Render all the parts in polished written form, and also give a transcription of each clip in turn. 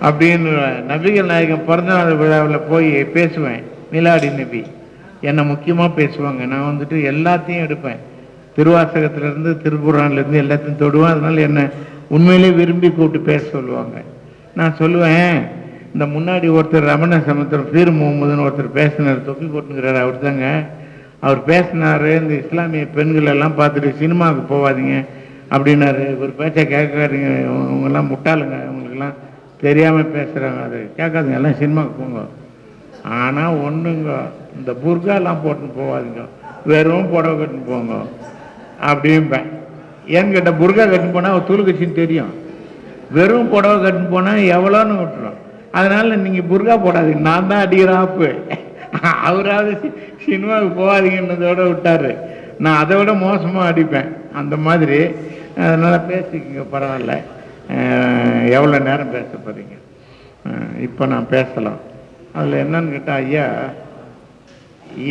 அப்படின்னு நபிகள் நாயகம் பிறந்தநாள் விழாவில் போய் பேசுவேன். மிலாடி நபி என்னை முக்கியமாக பேசுவாங்க. நான் வந்துட்டு எல்லாத்தையும் எடுப்பேன், திருவாசகத்திலேருந்து திருக்குறான்லேருந்து எல்லாத்தையும் தொடுவேன். அதனால என்னை உண்மையிலே விரும்பி கூப்பிட்டு பேச சொல்லுவாங்க. நான் சொல்லுவேன், இந்த முன்னாடி ஒருத்தர் ரமண சமுத்திரம் பீர் முகமதுன்னு ஒருத்தர் பேசினார், தொப்பி போட்டுங்கிறார், அவர் தாங்க. அவர் பேசினார், இந்த இஸ்லாமிய பெண்கள் எல்லாம் பார்த்துட்டு சினிமாவுக்கு போகாதீங்க அப்படின்னாரு. இவர் பேச்சை கேட்காதீங்க, இவங்கெல்லாம் முட்டாளுங்க, அவங்களுக்கெல்லாம் தெரியாமல் பேசுகிறாங்க, அது கேட்காதுங்க, எல்லாம் சினிமாவுக்கு போங்க. ஆனால் ஒன்றுங்க, இந்த புர்காலாம் போட்டுன்னு போகாதீங்க, வெறும் புடவை கட்டுன்னு போங்க அப்படிம்பேன். ஏன்னு கேட்டால் புர்கா கட்டுன்னு போனால் அவர் தூளுக்கட்சின்னு தெரியும், வெறும் புடவை கட்டுன்னு போனால் எவ்வளோன்னு விட்டுரும். அதனால் நீங்கள் புர்கா போடாதீங்க, நான் தான் அடிக்கிறாப்பு. அவராவது சினிமாவுக்கு போகாதீங்கன்னதோட விட்டார், நான் அதை விட மோசமாக அடிப்பேன் அந்த மாதிரி. அதனால் பேசிக்கங்க, பரவாயில்ல. எவ்வளோ நேரம் பேச போகிறீங்க? இப்போ நான் பேசலாம். அதில் என்னன்னு கேட்டால், ஐயா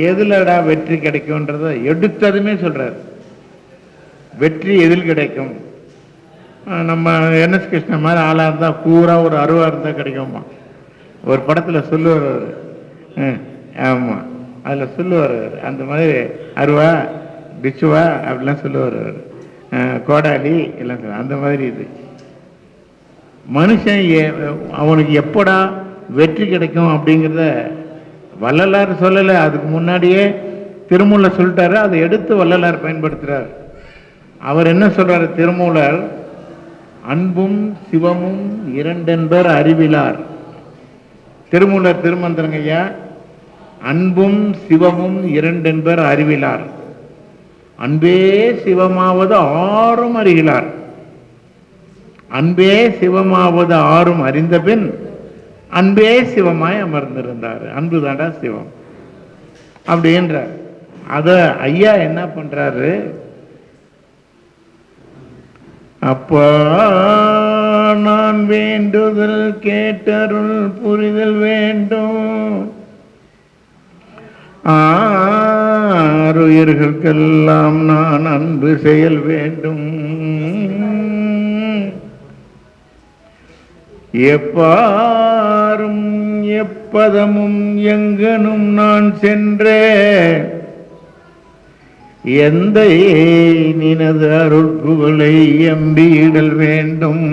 எதுலடா வெற்றி கிடைக்கும்ன்றத எடுத்ததுமே சொல்கிறார். வெற்றி எதில் கிடைக்கும்? நம்ம என்எஸ் கிருஷ்ண மாதிரி ஆளாக இருந்தால் பூரா ஒரு அருவா இருந்தால் கிடைக்குமா? ஒரு படத்தில் சொல்லுவார் அவர். ஆமாம், அதில் சொல்லுவார் அந்த மாதிரி, அருவா பிச்சுவா அப்படிலாம் சொல்லுவார் அவர், கோடாலி எல்லாம் சொல்லுவார். அந்த மாதிரி இது மனுஷன் அவனுக்கு எப்படா வெற்றி கிடைக்கும் அப்படிங்கிறத வள்ளலார் சொல்லலை, அதுக்கு முன்னாடியே திருமூல சொல்லிட்டாரு. அதை எடுத்து வள்ளலார் பயன்படுத்துகிறார். அவர் என்ன சொல்றாரு திருமூலர்? அன்பும் சிவமும் இரண்டென்பர் அறிவிலார். திருமூலர் திருமந்திரங்க ஐயா, அன்பும் சிவமும் இரண்டென்பர் அறிவிலார், அன்பே சிவமாவது ஆறும் அறிகிறார். அன்பே சிவமாவது ஆறும் அறிந்த பின் அன்பே சிவமாய் அமர்ந்திருந்தார். அன்பு தாண்டா சிவம் அப்படின்ற அத ஐயா என்ன பண்றாரு? அப்பா நான் வேண்டுதல் கேட்டருள் புரிதல் வேண்டும், ஆறுயிர்களுக்கெல்லாம் நான் அன்பு செயல் வேண்டும், எப்பாரும் எப்பதமும் எங்கனும் நான் சென்றே எந்த நினது அருட்புகளை எம்பிடல் வேண்டும்.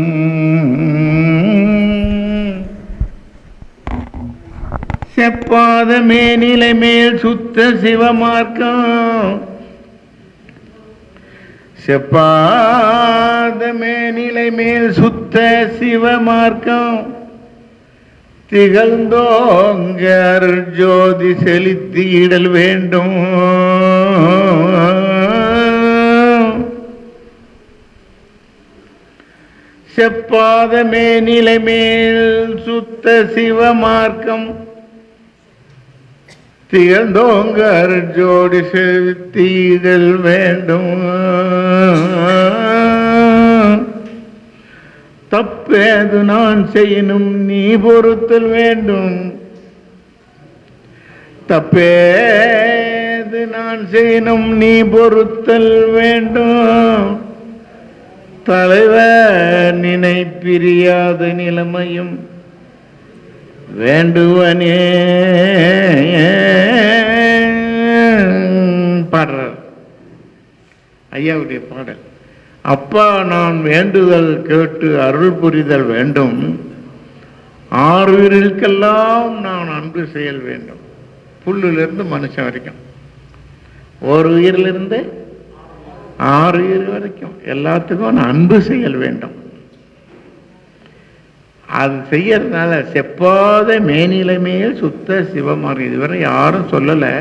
செப்பாத மேனிலை மேல் சுத்த சிவமார்க்கம், செப்பாத மேனிலை மேல் சுத்த சிவமார்க்கம், திகழ்ந்தோங்க அருட்ஜோதி செலுத்திடல் வேண்டும். செப்பாத மேனிலை மேல் சுத்த சிவமார்க்கம், திகழ்ந்தோங்க அருட்ஜோதி செலுத்திடல் வேண்டும். தப்பேது நான் செய்யணும் நீ பொறுத்தல் வேண்டும், தப்பேது நான் செய்யணும் நீ பொறுத்தல் வேண்டும். தலைவர் நினை பிரியாத நிலைமையும் வேண்டுவனே. பாடுறார் ஐயாவுடைய பாடல். அப்பா நான் வேண்டுதல் கேட்டு அருள் புரிதல் வேண்டும், ஆறுயிர்களுக்கெல்லாம் நான் அன்பு செயல் வேண்டும். புல்லிலிருந்து மனுஷன் வரைக்கும், ஒரு உயிரிலிருந்து 6 உயிர் வரைக்கும் எல்லாத்துக்கும் நான் அன்பு செயல் வேண்டும். அது செய்யறதுனால செப்பாத மேல்நிலை மேல் சுத்த சிவமார்க்கம். இதுவரை யாரும் சொல்லலை.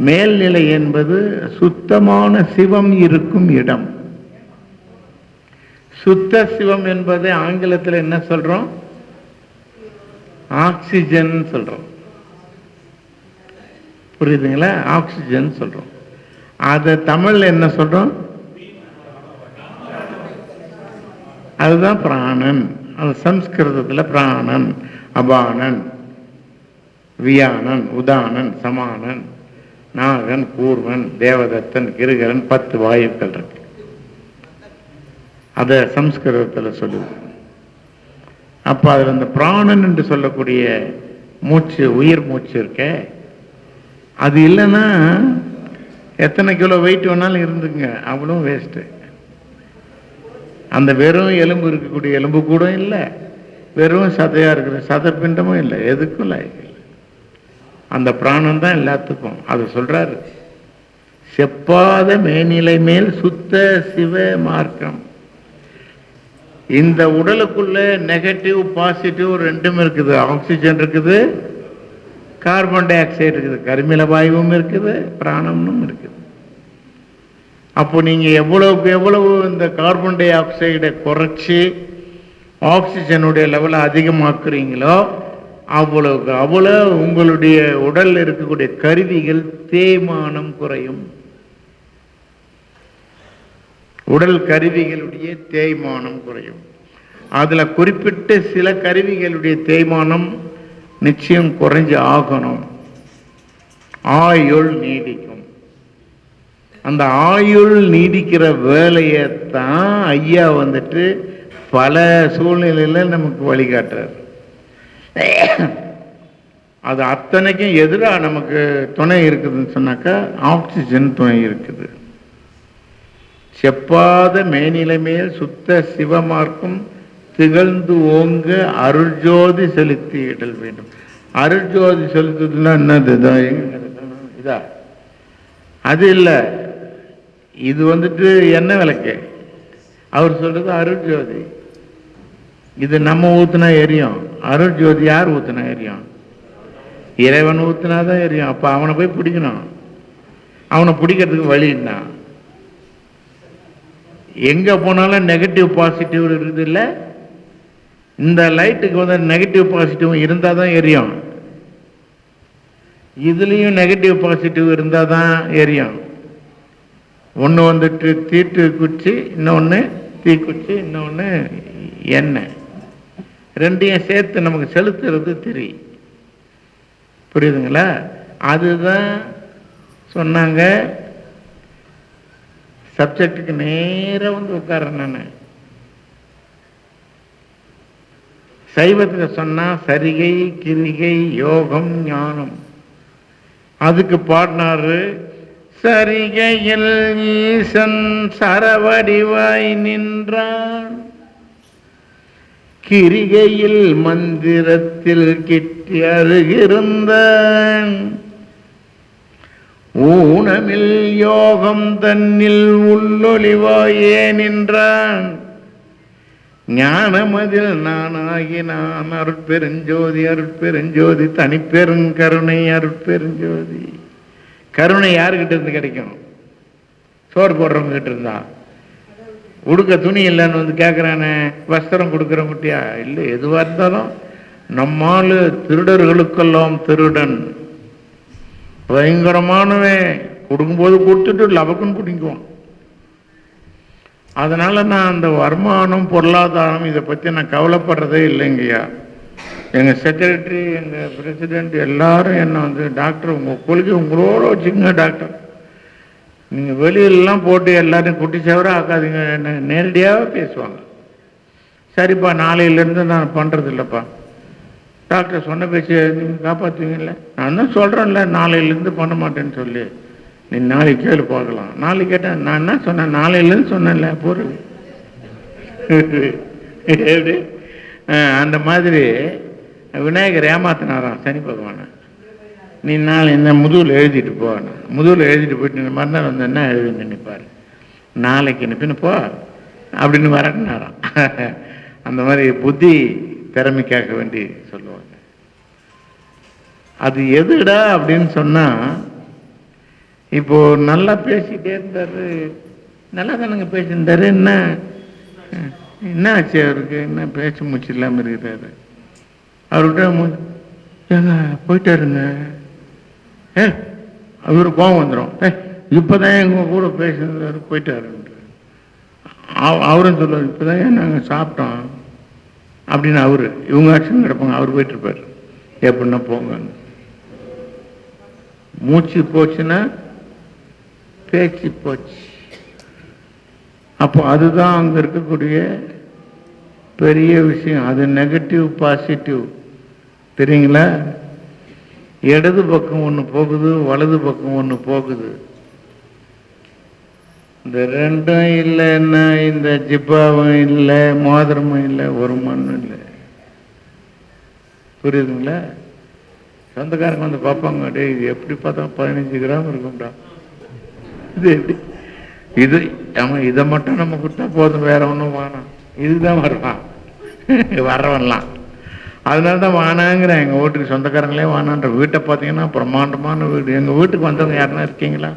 மேல்நிலை என்பது சுத்தமான சிவம் இருக்கும் இடம். சுத்த சிவம் என்பதை ஆங்கிலத்தில் என்ன சொல்றோம்? ஆக்சிஜன் சொல்றோம். புரியுதுங்களா? ஆக்சிஜன் சொல்றோம். அதை தமிழ்ல என்ன சொல்றோம்? அதுதான் பிராணன். அது சம்ஸ்கிருதத்தில் பிராணன், அபானன், வியானன், உதானன், சமானன், நாகன், பூர்வன், தேவதத்தன், கிருகரன் 10 வாயுக்கள் இருக்கு. அதை சம்ஸ்கிருதத்தில் சொல்லுது. அப்ப அதுல இந்த பிராணன் என்று சொல்லக்கூடிய மூச்சு, உயிர் மூச்சு இருக்க, அது இல்லைன்னா எத்தனை கிலோ வெயிட் வேணாலும் இருந்துங்க, அவ்வளோ வேஸ்ட். அந்த வெறும் எலும்பு இருக்கக்கூடிய எலும்பு கூட இல்லை, வெறும் சதையா இருக்கிற சதப்பிண்டமும் இல்லை, எதுக்கும் லாய்க்கு இல்லை. அந்த பிராணம் தான் எல்லாத்துக்கும். அது சொல்றாரு, செப்பாத மேனிலை மேல் சுத்த சிவ மார்க்கம். இந்த உடலுக்குள்ள நெகட்டிவ் பாசிட்டிவ் ரெண்டும் இருக்குது. ஆக்சிஜன் இருக்குது, கார்பன் டை ஆக்சைடு இருக்குது, கரிமில வாயுவும் இருக்குது, பிராணமும் இருக்குது. அப்போ நீங்க எவ்வளவுக்கு எவ்வளவு இந்த கார்பன் டை ஆக்சைடை குறைச்சி ஆக்சிஜனுடைய லெவலை அதிகமாக்குறீங்களோ அவ்வளவுக்கு அவ்வளவு உங்களுடைய உடல்ல இருக்கக்கூடிய கருவிகள் தேய்மானம் குறையும். உடல் கருவிகளுடைய தேய்மானம் குறையும். அதுல குறிப்பிட்ட சில கருவிகளுடைய தேய்மானம் நிச்சயம் குறைஞ்சு ஆகணும். ஆயுள் நீடிக்கும். அந்த ஆயுள் நீடிக்கிற வேலையத்தான் ஐயா வந்துட்டு பல சூழ்நிலையில நமக்கு வழிகாட்டுறார். அது அத்தனைக்கும் எதிராக நமக்கு துணை இருக்குதுன்னு சொன்னாக்கா ஆக்சிஜன் துணை இருக்குது. செப்பாத மேனிலை மேல் சுத்த சிவமார்க்கும் திகழ்ந்து ஓங்க அருள்ஜோதி செலுத்தி இடல் வேண்டும். அருள்ஜோதி செலுத்துதுன்னா என்னது? இதா? அது இல்லை. இது வந்துட்டு என்ன விளக்கு? அவர் சொல்றது அருள்ஜோதி. இது நம்ம ஊத்துனா எரியும். அருள்ஜோதி யார் ஊத்துனா எரியும்? இறைவன் ஊத்துனாதான் எரியும். அப்ப அவனை போய் பிடிக்கணும். அவனை பிடிக்கிறதுக்கு வழி என்ன? எங்க போனாலும் நெகட்டிவ் பாசிட்டிவ் இருக்குது இல்லை? இந்த லைட்டுக்கு வந்து நெகட்டிவ் பாசிட்டிவ் இருந்தால் தான் எரியும். இதுலேயும் நெகட்டிவ் பாசிட்டிவ் இருந்தால் தான் எரியும். ஒன்று வந்துட்டு தீட்டு குச்சி, இன்னொன்று தீக்குச்சி, இன்னொன்று எண்ணெய். ரெண்டையும் சேர்த்து நமக்கு செலுத்துறது திரி. புரியுதுங்களா? அதுதான் சொன்னாங்க. சப்ஜெக்டுக்கு நேராக வந்து உட்கார்றேன் நான். சைவத்துக்கு சொன்னா சரிகை, கிரிகை, யோகம், ஞானம். அதுக்கு பாடினாரு, சரிகையில் ஈசன் சரவடிவாய் நின்றான், கிரிகையில் மந்திரத்தில் கிட்டி அருகிருந்தான், ஊனமில் யோகம் தன்னில் உள்ளொளிவாயே நின்றான், ஞானமதில் நானாகி நான் அருட்பெருஞ்சோதி அருட்பெருஞ்சோதி தனிப்பெருங்கருணை அருட்பெருஞ்சோதி. கருணை யாருக்கிட்ட இருந்து கிடைக்கும்? சோறு போடுறவங்க கிட்ட இருந்தா. உடுக்க துணி இல்லைன்னு வந்து கேட்குறானே, வஸ்திரம் கொடுக்குறவங்கிட்டியா? இல்லை, எதுவாக இருந்தாலும் நம்மால் திருடர்களுக்கெல்லாம் திருடன், பயங்கரமானவன். கொடுக்கும்போது கொடுத்துட்டு லபக்குன்னு பிடிக்குவான். அதனால நான் அந்த வருமானம், பொருளாதாரம் இதை பற்றி நான் கவலைப்படுறதே இல்லைங்கய்யா. எங்கள் செக்ரட்டரி, எங்கள் பிரசிடெண்ட் எல்லாரும் என்னை வந்து, டாக்டர் உங்கள் கொள்கை உங்களோட வச்சுக்கோங்க டாக்டர், நீங்கள் வெளியிலலாம் போட்டு எல்லாரையும் குட்டி சேவராக ஆக்காதீங்க, என்ன நேரடியாக பேசுவாங்க. சரிப்பா, நாளையிலேருந்து நான் பண்ணுறது இல்லைப்பா. டாக்டர் சொன்ன பேச்சு நீங்கள் காப்பாற்றுவீங்கல்ல? நான் தான் சொல்கிறேன்ல, நாளையிலேருந்து பண்ண மாட்டேன்னு சொல்லி. நீ நாளைக்கு கேளு பார்க்கலாம். நாளைக்கு கேட்டேன், நான் என்ன சொன்னேன்? நாளையிலேருந்து சொன்னேன்ல பொருள். எப்படி அந்த மாதிரி விநாயகர் ஏமாத்தினாராம் சனி பகவானை. நீ நாளை இந்த முதுகில் எழுதிட்டு போ. முதுகில் எழுதிட்டு போயிட்டு மறுநாள் வந்து என்ன எழுதி நினைப்பார், நாளைக்கு நிப்பின்னு போ அப்படின்னு வரட்டினாராம். அந்த மாதிரி புத்தி திறமைக்காக வேண்டி சொல்லுவாங்க. அது எதுடா அப்படின்னு சொன்னா, இப்போ நல்லா பேசிட்டே இருந்தாரு, நல்லா தானங்க பேசியிருந்தாரு, என்ன ஆச்சு அவருக்கு? என்ன பேச்சு மூச்சு இல்லாமல் இருக்கிறாரு. அவர்கிட்ட ஏங்க போயிட்டாருங்க, அவரு கோவம் வந்துடும். இப்போதான் எங்க கூட பேசியிருந்தாரு, போயிட்டாருன்ற. அவரும் சொல்லுவார், இப்போதான் ஏன் நாங்கள் சாப்பிட்டோம் அப்படின்னு. அவரு இவங்க ஆக்ஷன் கிடப்பாங்க, அவர் போயிட்டு இருப்பார். எப்படின்னா போங்க, மூச்சு போச்சுன்னா பேச்சு போச்சு. அப்போ அதுதான் அங்க இருக்கக்கூடிய பெரிய விஷயம். அது நெகட்டிவ் பாசிட்டிவ் தெரியுங்களா? இடது பக்கம் ஒன்று போகுது, வலது பக்கம் ஒன்று போகுது. இந்த ரெண்டும் இல்லைன்னா இந்த ஜிப்பாவும் இல்லை, மோதிரமும் இல்லை, ஒரு மண்ணும் இல்லை. புரியுதுங்களா? சொந்தக்காரங்க வந்து பார்ப்பாங்க, டே இது எப்படி பார்த்தா 15 கிராம் இருக்கும்டா, இது எப்படி இது ஆமாம், இதை மட்டும் நம்ம கொடுத்தா போதும், வேற ஒன்றும் வேணாம். இதுதான் வருவான் வரவன்லாம். அதனால தான் வானாங்கிறேன். எங்கள் வீட்டுக்கு சொந்தக்காரங்களே வானான்ற. வீட்டை பார்த்தீங்கன்னா பிரம்மாண்டமான வீடு. எங்கள் வீட்டுக்கு வந்தவங்க யாருன்னா இருக்கீங்களா?